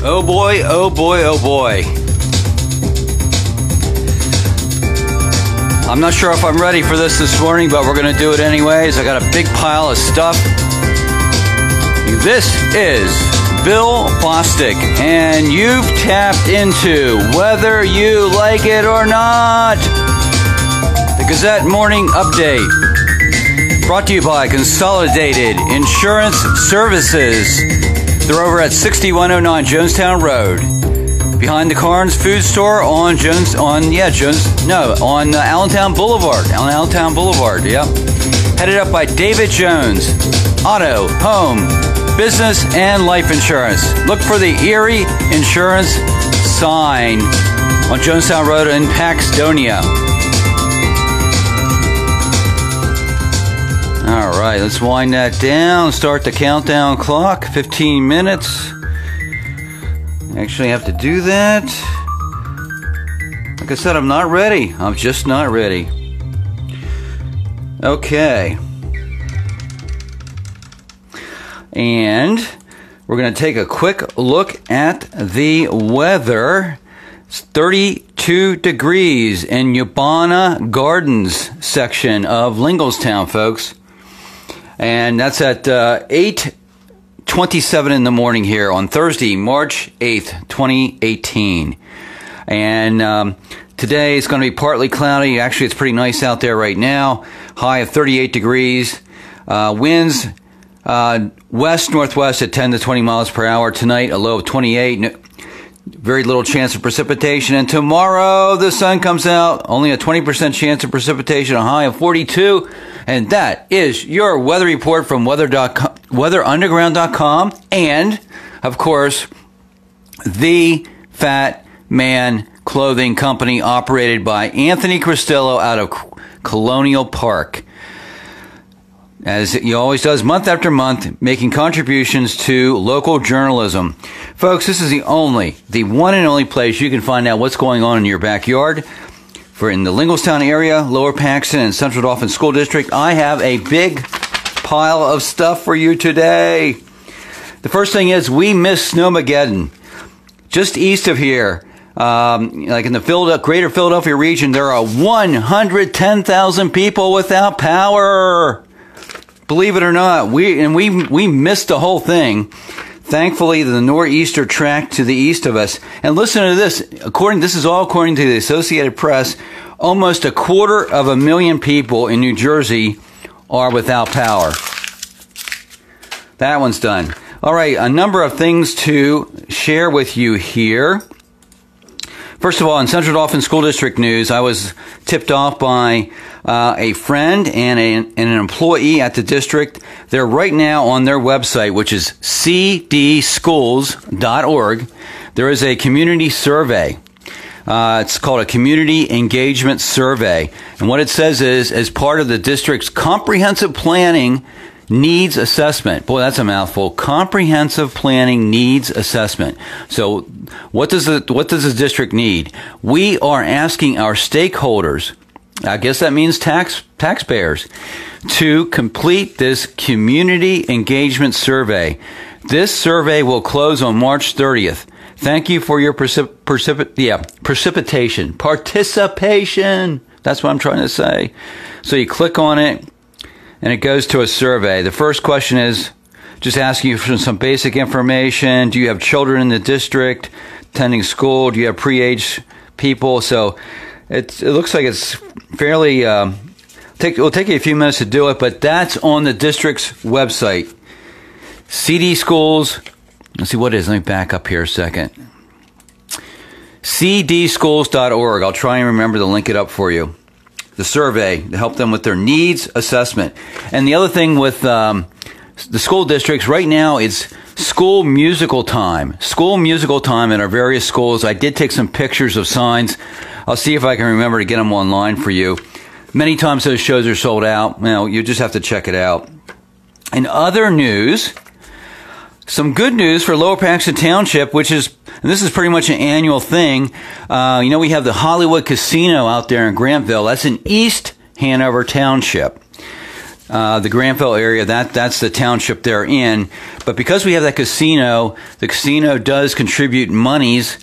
Oh boy, oh boy, oh boy. I'm not sure if I'm ready for this morning, but we're going to do it anyways. I got a big pile of stuff. This is Bill Bostic, and you've tapped into Whether You Like It or Not, the Gazette Morning Update. Brought to you by Consolidated Insurance Services. They're over at 6109 Jonestown Road, behind the Koons food store on Allentown Boulevard. On Allentown Boulevard, yep. Headed up by David Jones. Auto, home, business, and life insurance. Look for the Erie Insurance sign on Jonestown Road in Paxtonia. All right, let's wind that down. Start the countdown clock. 15 minutes. Actually have to do that. Like I said, I'm not ready. I'm just not ready. Okay. And we're going to take a quick look at the weather. It's 32 degrees in Yabana Gardens section of Linglestown, folks. And that's at 8:27 in the morning here on Thursday, March 8th, 2018. And today it's going to be partly cloudy. Actually, it's pretty nice out there right now. High of 38 degrees. Winds west-northwest at 10 to 20 miles per hour. Tonight, a low of 28. Very little chance of precipitation. And tomorrow, the sun comes out. Only a 20% chance of precipitation. A high of 42. And that is your weather report from weatherunderground.com. And, of course, the Fat Man Clothing Company, operated by Anthony Cristillo out of Colonial Park. As he always does, month after month, making contributions to local journalism. Folks, this is the one and only place you can find out what's going on in your backyard. For in the Linglestown area, Lower Paxton, and Central Dauphin School District, I have a big pile of stuff for you today. The first thing is, we miss Snowmageddon. Just east of here, like in the greater Philadelphia region, there are 110,000 people without power. Believe it or not, we missed the whole thing. Thankfully, the nor'easter tracked to the east of us. And listen to this. This is all according to the Associated Press. Almost 250,000 people in New Jersey are without power. That one's done. All right, a number of things to share with you here. First of all, in Central Dauphin School District news, I was tipped off by a friend and an employee at the district. They're right now on their website, which is cdschools.org. There is a community survey. It's called a community engagement survey. And what it says is, as part of the district's comprehensive planning needs assessment. Boy, that's a mouthful. Comprehensive planning needs assessment. So what does the district need? We are asking our stakeholders, I guess that means taxpayers, to complete this community engagement survey. This survey will close on March 30th. Thank you for your participation. That's what I'm trying to say. So you click on it, and it goes to a survey. The first question is just asking you for some basic information. Do you have children in the district attending school? Do you have pre-age people? So it looks like it's fairly, it'll take you a few minutes to do it, but that's on the district's website. CD Schools, let's see what it is. Let me back up here a second. cdschools.org. I'll try and remember to link it up for you. The survey to help them with their needs assessment. And the other thing with the school districts right now is school musical time. School musical time at our various schools. I did take some pictures of signs. I'll see if I can remember to get them online for you. Many times those shows are sold out. You just have to check it out. In other news, some good news for Lower Paxton Township, and this is pretty much an annual thing. We have the Hollywood Casino out there in Grantville. That's in East Hanover Township. the Granville area, that's the township they're in. But because we have that casino, the casino does contribute monies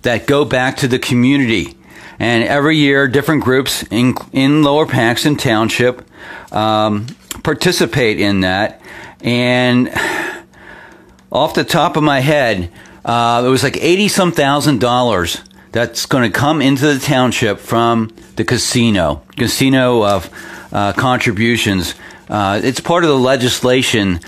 that go back to the community. And every year, different groups in Lower Paxton Township participate in that. And off the top of my head, it was like $80-some thousand that's going to come into the township from the casino contributions. It's part of the legislation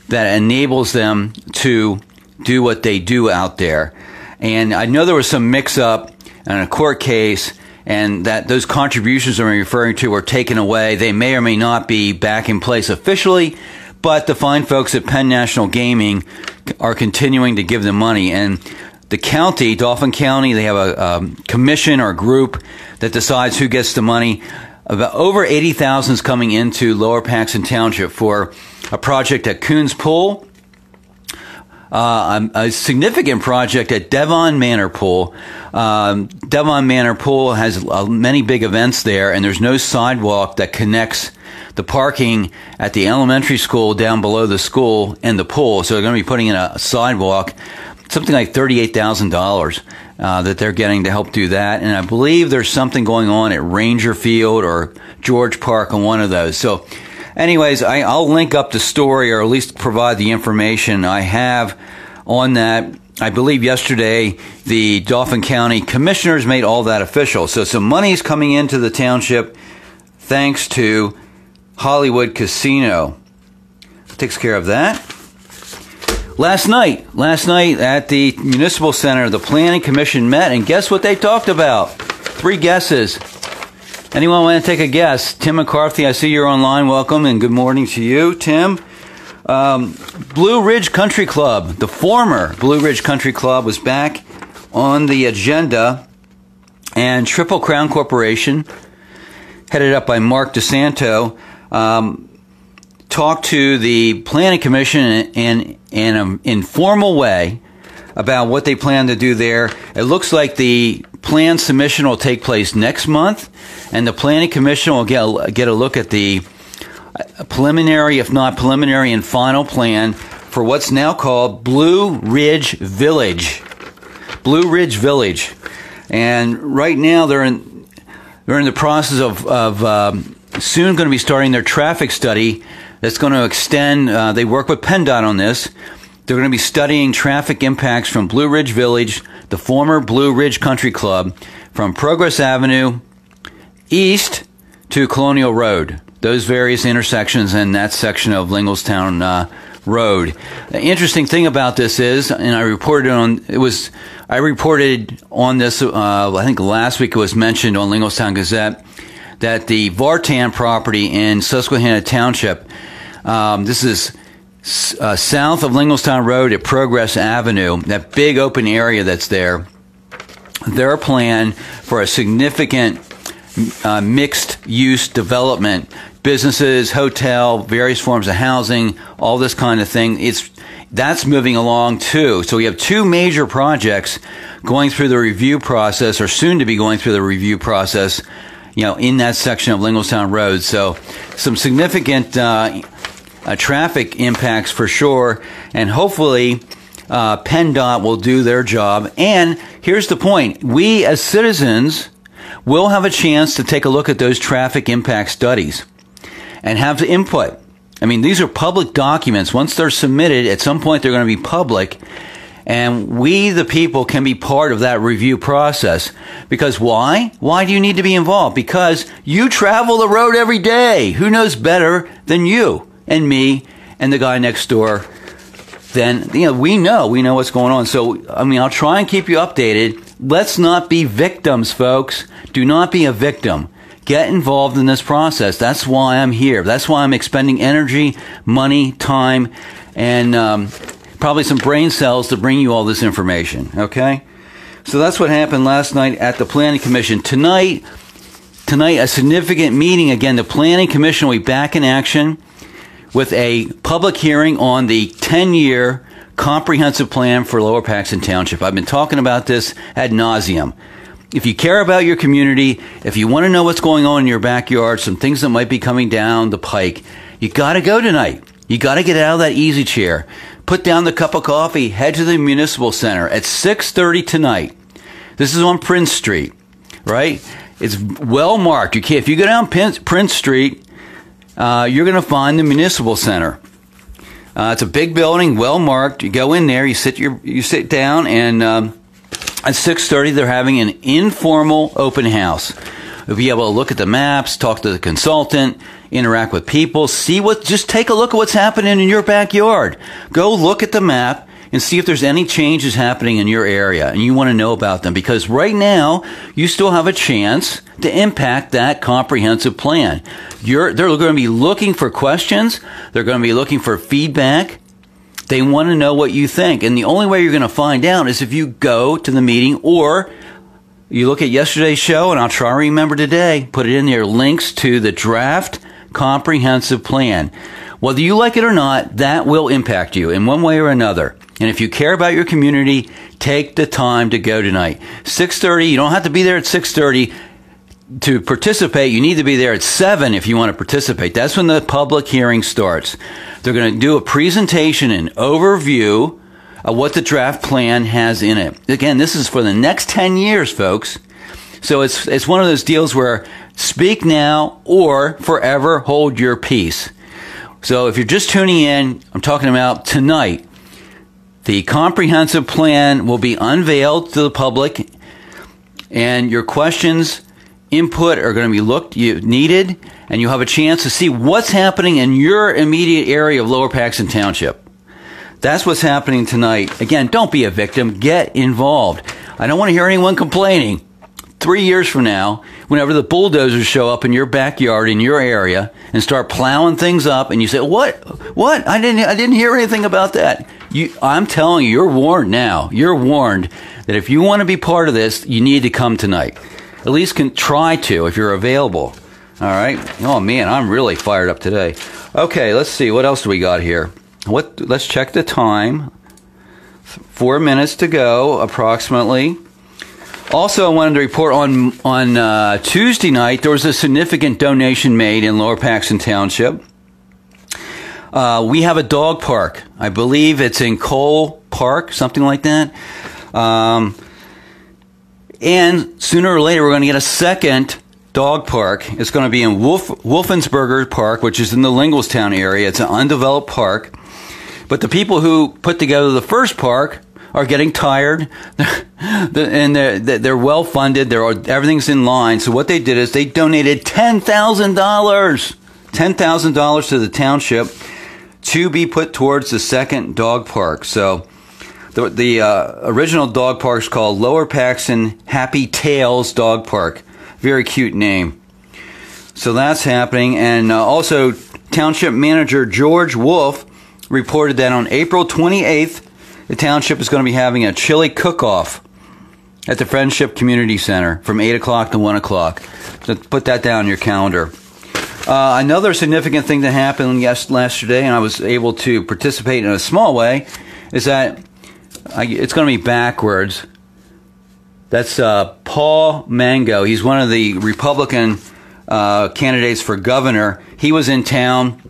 that enables them to do what they do out there. And I know there was some mix-up in a court case, and that those contributions I'm referring to were taken away. They may or may not be back in place officially, but the fine folks at Penn National Gaming are continuing to give them money. And the county, Dauphin County, they have a commission or group that decides who gets the money. About over $80,000 is coming into Lower Paxton Township for a project at Koons Pool, a significant project at Devon Manor Pool. Devon Manor Pool has many big events there, and there's no sidewalk that connects the parking at the elementary school down below the school and the pool. So they're going to be putting in a sidewalk, something like $38,000 that they're getting to help do that. And I believe there's something going on at Ranger Field or George Park on one of those. So anyways, I'll link up the story, or at least provide the information I have on that. I believe yesterday the Dauphin County Commissioners made all that official. So some money's coming into the township thanks to Hollywood Casino. Takes care of that. Last night at the Municipal Center, the Planning Commission met, and guess what they talked about? 3 guesses. Anyone want to take a guess? Tim McCarthy, I see you're online. Welcome and good morning to you, Tim. Blue Ridge Country Club, the former Blue Ridge Country Club, was back on the agenda, and Triple Crown Corporation, headed up by Mark DeSanto, talked to the Planning Commission in an informal way about what they plan to do there. It looks like the plan submission will take place next month, and the Planning Commission will get a look at the preliminary, if not preliminary and final plan for what's now called Blue Ridge Village. Blue Ridge Village. And right now they're in the process of soon going to be starting their traffic study that's going to extend. They work with PennDOT on this. They're going to be studying traffic impacts from Blue Ridge Village, the former Blue Ridge Country Club, from Progress Avenue east to Colonial Road. Those various intersections in that section of Linglestown Road. The interesting thing about this is, and I reported on this, I think last week it was mentioned on Linglestown Gazette, that the Vartan property in Susquehanna Township, this is south of Linglestown Road at Progress Avenue, that big open area that's there, their plan for a significant mixed-use development, businesses, hotel, various forms of housing, all this kind of thing, that's moving along too. So we have 2 major projects going through the review process, or soon to be going through the review process, in that section of Linglestown Road. So some significant traffic impacts for sure, and hopefully PennDOT will do their job. And here's the point. We as citizens will have a chance to take a look at those traffic impact studies and have input. I mean, these are public documents. Once they're submitted, at some point they're going to be public, and we, the people, can be part of that review process. Because why? Why do you need to be involved? Because you travel the road every day. Who knows better than you and me and the guy next door? Then, we know what's going on. So, I'll try and keep you updated. Let's not be victims, folks. Do not be a victim. Get involved in this process. That's why I'm here. That's why I'm expending energy, money, time, and probably some brain cells to bring you all this information. Okay? So that's what happened last night at the Planning Commission. Tonight, a significant meeting. Again, the Planning Commission will be back in action with a public hearing on the 10-year comprehensive plan for Lower Paxton Township. I've been talking about this ad nauseum. If you care about your community, if you want to know what's going on in your backyard, some things that might be coming down the pike, You got to go tonight. You got to get out of that easy chair. Put down the cup of coffee. Head to the Municipal Center at 6:30 tonight. This is on Prince Street, right? It's well marked. You can't, if you go down Prince Street, you're going to find the Municipal Center. It's a big building, well marked. You go in there, you sit down, and at 6:30 they're having an informal open house. You'll be able to look at the maps, talk to the consultant, interact with people, just take a look at what's happening in your backyard. Go look at the map and see if there's any changes happening in your area, and you want to know about them, because right now you still have a chance to impact that comprehensive plan. They're going to be looking for questions. They're going to be looking for feedback. They want to know what you think, and the only way you're going to find out is if you go to the meeting, or you look at yesterday's show, and I'll try to remember today, put it in there, links to the draft comprehensive plan. Whether you like it or not, that will impact you in one way or another. And if you care about your community, take the time to go tonight. 6:30, you don't have to be there at 6:30 to participate. You need to be there at 7 if you want to participate. That's when the public hearing starts. They're going to do a presentation and overview of what the draft plan has in it. Again, this is for the next 10 years, folks. So it's one of those deals where speak now or forever hold your peace. So if you're just tuning in, I'm talking about tonight. The comprehensive plan will be unveiled to the public, and your questions, input are going to be needed, and you'll have a chance to see what's happening in your immediate area of Lower Paxton Township. That's what's happening tonight. Again, don't be a victim. Get involved. I don't want to hear anyone complaining 3 years from now, whenever the bulldozers show up in your backyard, in your area, and start plowing things up, and you say, what? I didn't hear anything about that. I'm telling you, you're warned now. You're warned that if you want to be part of this, you need to come tonight. At least try to if you're available. All right? Oh, man, I'm really fired up today. Okay, let's see. What else do we got here? Let's check the time. 4 minutes to go, approximately. Also, I wanted to report on Tuesday night, there was a significant donation made in Lower Paxton Township. We have a dog park. I believe it's in Cole Park, something like that. And sooner or later, we're going to get a second dog park. It's going to be in Wolfensberger Park, which is in the Linglestown area. It's an undeveloped park. But the people who put together the first park are getting tired, and they're well funded. Everything's in line. So what they did is they donated $10,000 to the township to be put towards the second dog park. So the original dog park is called Lower Paxton Happy Tails Dog Park. Very cute name. So that's happening. And also, Township Manager George Wolf reported that on April 28th, the township is going to be having a chili cook-off at the Friendship Community Center from 8 o'clock to 1 o'clock. So put that down on your calendar. Another significant thing that happened yesterday, and I was able to participate in a small way, is that it's going to be backwards. That's Paul Mango. He's one of the Republican candidates for governor. He was in town.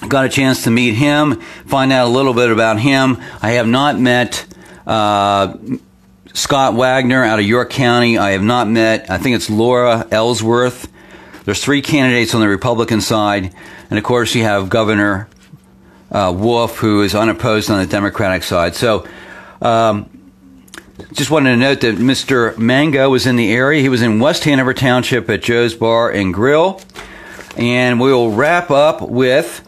Got a chance to meet him, find out a little bit about him. I have not met Scott Wagner out of York County. I have not met, I think it's Laura Ellsworth. There's 3 candidates on the Republican side. And, of course, you have Governor Wolf, who is unopposed on the Democratic side. So just wanted to note that Mr. Mango was in the area. He was in West Hanover Township at Joe's Bar and Grill. And we will wrap up with...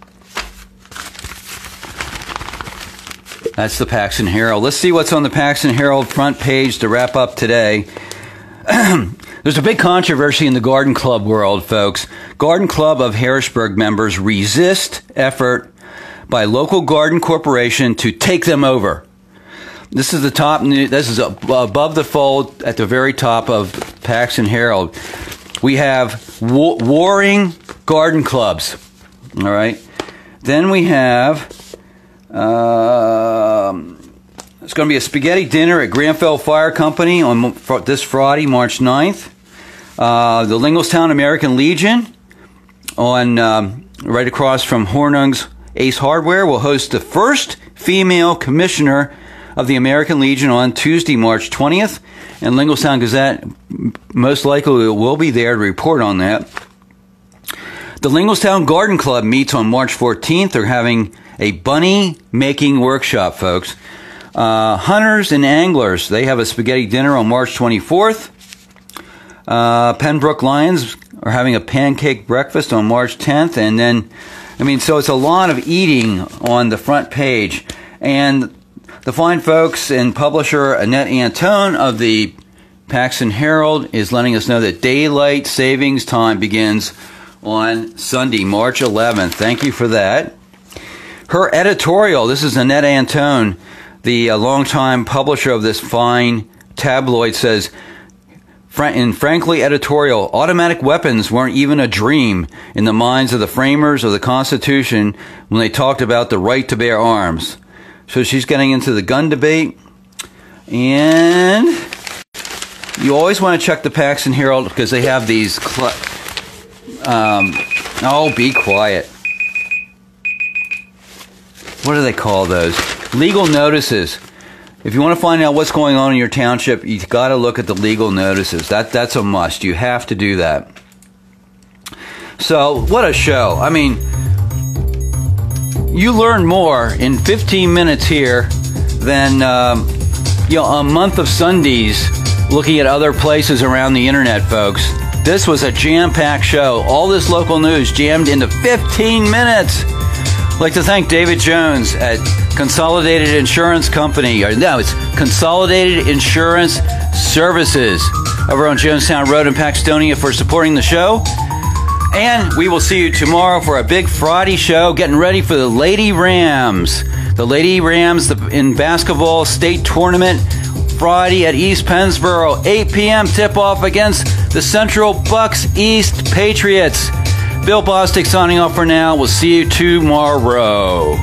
That's the Paxton Herald. Let's see what's on the Paxton Herald front page to wrap up today. There's a big controversy in the Garden Club world, folks. Garden Club of Harrisburg members resist effort by local garden corporation to take them over. This is the top news. This is above the fold at the very top of Paxton Herald. We have warring garden clubs. All right. Then we have... it's going to be a spaghetti dinner at Granville Fire Company on this Friday, March 9th. The Linglestown American Legion on right across from Hornung's Ace Hardware, will host the first female commissioner of the American Legion on Tuesday, March 20th. And Linglestown Gazette most likely will be there to report on that. The Linglestown Garden Club meets on March 14th. They're having a bunny making workshop, folks. Hunters and anglers, they have a spaghetti dinner on March 24th. Pembroke Lions are having a pancake breakfast on March 10th. And then, so it's a lot of eating on the front page. And the fine folks and publisher Annette Antone of the Paxton Herald is letting us know that daylight savings time begins on Sunday, March 11th. Thank you for that. Her editorial, this is Annette Antone, the longtime publisher of this fine tabloid, says, in frankly editorial, automatic weapons weren't even a dream in the minds of the framers of the Constitution when they talked about the right to bear arms. So she's getting into the gun debate. And you always want to check the Paxton Herald because they have these... oh, be quiet. What do they call those? Legal notices. If you want to find out what's going on in your township, you've got to look at the legal notices. That's a must. You have to do that. So, what a show. You learn more in 15 minutes here than a month of Sundays looking at other places around the internet, folks. This was a jam-packed show. All this local news jammed into 15 minutes. I'd like to thank David Jones at Consolidated Insurance Company. It's Consolidated Insurance Services over on Jonestown Road in Paxtonia for supporting the show. And we will see you tomorrow for a big Friday show, getting ready for the Lady Rams. The Lady Rams in basketball state tournament Friday at East Pennsboro, 8 p.m. tip-off against the Central Bucks East Patriots. Bill Bostic signing off for now. We'll see you tomorrow.